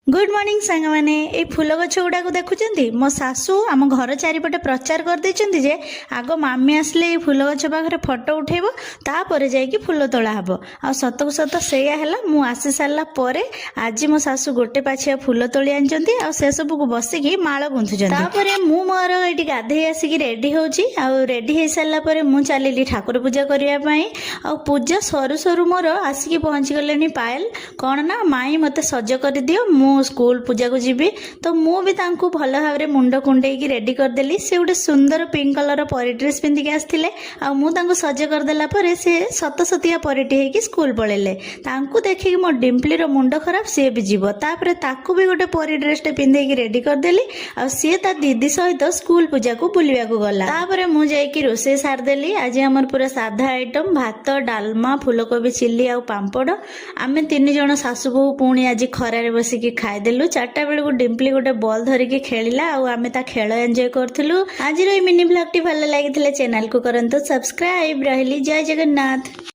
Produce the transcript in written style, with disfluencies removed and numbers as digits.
Good morning सांग मैंने ये फूल गछ गुड़ा देखुं मो सासू आम घर चारिपटे प्रचार कर देइचंती जे आग मामी आसले ये फूल गछ पाखे फोटो उठेब तापर जाइए फूल तोला हम आ सत को सत सेया है मु आसी सारा पर आज मो सासू गोटे पाछिया फूल तोली आनी आ से सब को बसिकी माल गुंथुचंती मु मोर ये गाधे आसिक रेडी होची आ रेडी हो सारा पर मु चलिली ठाकुर पूजा करने आ पूजा सरू सरू मोर आसिक पहुँची गले पायल कौन ना माई मते सज कर दियो मु स्कूल पूजा को जीवी तो मु भी तांको भल भाव में मुंड कुंडे रेडी करदेली से गोटे सुंदर पिंक कलर परी ड्रेस पिंधिक आसते आ सज करदेला से सत सतिया परिटी होगी स्कूल पलैले तांको देखिक मो डिम्पली रो मुंड खराब सी भी जीव तापर ताकू भी गोटे परी ड्रेस पिंधे रेडी करदेली आ सी ता दीदी सहित स्कूल पूजा को बुलवा को गला तापर मु जाइकी रोसे सारदेली आज आमर पूरा साधा आइटम भात डालमा फूलकोबी चिल्ली आ पांपड़ आमे तीन जन सासु बहु पुणी आज खरारे बसिकी खाईदेलु 4टा बेलू डिम्पली गोटे बॉल धरिकी खेलिला आ आमे ता खेल एंजॉय करथिलु। आज रो मिनी ब्लॉग टी भल लागिथिले चैनल को करंतु सब्सक्राइब। रहली जय जगन्नाथ।